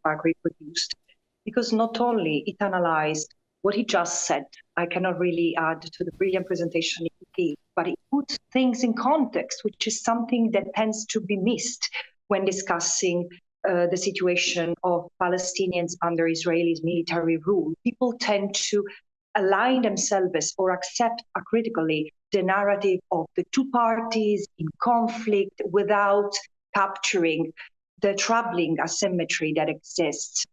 Fakhri produced, because not only it analyzed what he just said, I cannot really add to the brilliant presentation he gave, but it puts things in context, which is something that tends to be missed when discussing the situation of Palestinians under Israeli's military rule. People tend to align themselves or accept critically the narrative of the two parties in conflict without capturing the troubling asymmetry that exists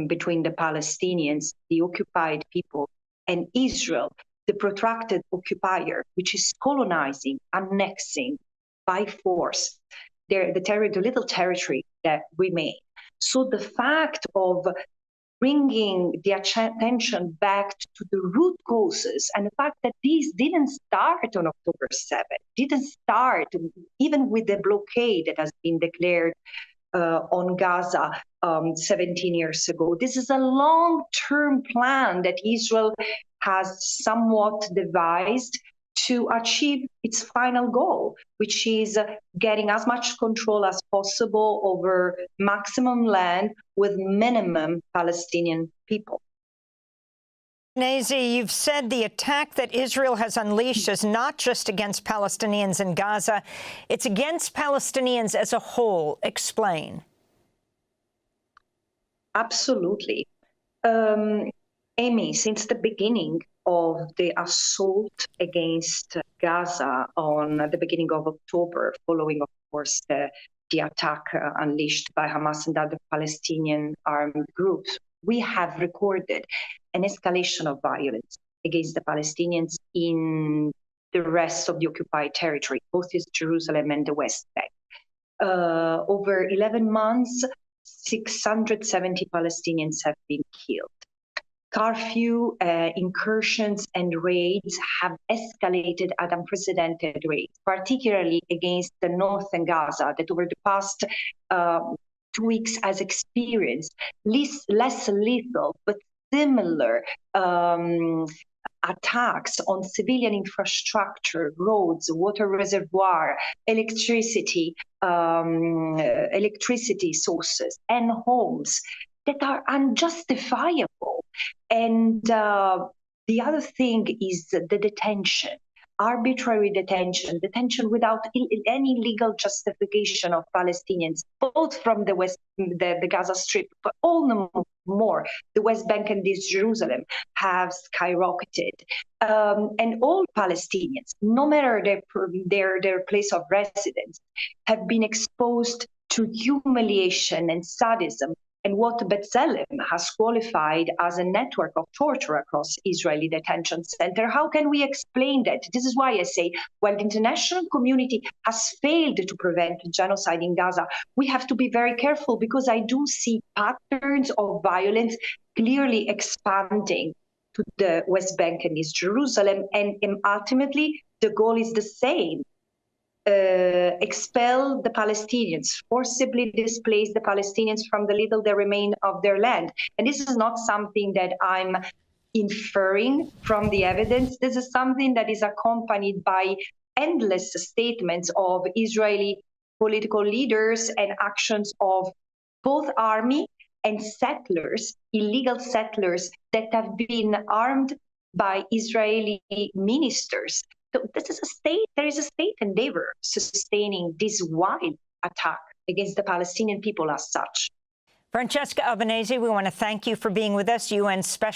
between the Palestinians, the occupied people, and Israel, the protracted occupier, which is colonizing, annexing by force the little territory that remains. So the fact of bringing the attention back to the root causes and the fact that these didn't start on October 7th, didn't start even with the blockade that has been declared on Gaza 17 years ago. This is a long-term plan that Israel has somewhat devised to achieve its final goal, which is getting as much control as possible over maximum land with minimum Palestinian people. Albanese, you've said the attack that Israel has unleashed is not just against Palestinians in Gaza, it's against Palestinians as a whole. Explain. Absolutely. Amy, since the beginning of the assault against Gaza on the beginning of October, following, of course, the attack unleashed by Hamas and other Palestinian armed groups, we have recorded an escalation of violence against the Palestinians in the rest of the occupied territory, both in Jerusalem and the West Bank. Over 11 months, 670 Palestinians have been killed. Curfew, incursions, and raids have escalated at unprecedented rates, particularly against the northern Gaza, that over the past 2 weeks has experienced less lethal but similar attacks on civilian infrastructure, roads, water reservoir, electricity sources, and homes that are unjustifiable. And the other thing is the detention. Arbitrary detention without any legal justification of Palestinians, both from the Gaza Strip, but all the more the West Bank and East Jerusalem have skyrocketed. And all Palestinians, no matter their place of residence, have been exposed to humiliation and sadism, and what B'Tselem has qualified as a network of torture across Israeli detention centers. How can we explain that? This is why I say, while the international community has failed to prevent genocide in Gaza, we have to be very careful, because I do see patterns of violence clearly expanding to the West Bank and East Jerusalem, and ultimately the goal is the same. Expel the Palestinians, forcibly displace the Palestinians from the little that remain of their land. And this is not something that I'm inferring from the evidence. This is something that is accompanied by endless statements of Israeli political leaders and actions of both army and settlers, illegal settlers that have been armed by Israeli ministers. So there is a state endeavor sustaining this wild attack against the Palestinian people as such. Francesca Albanese, we want to thank you for being with us. UN Special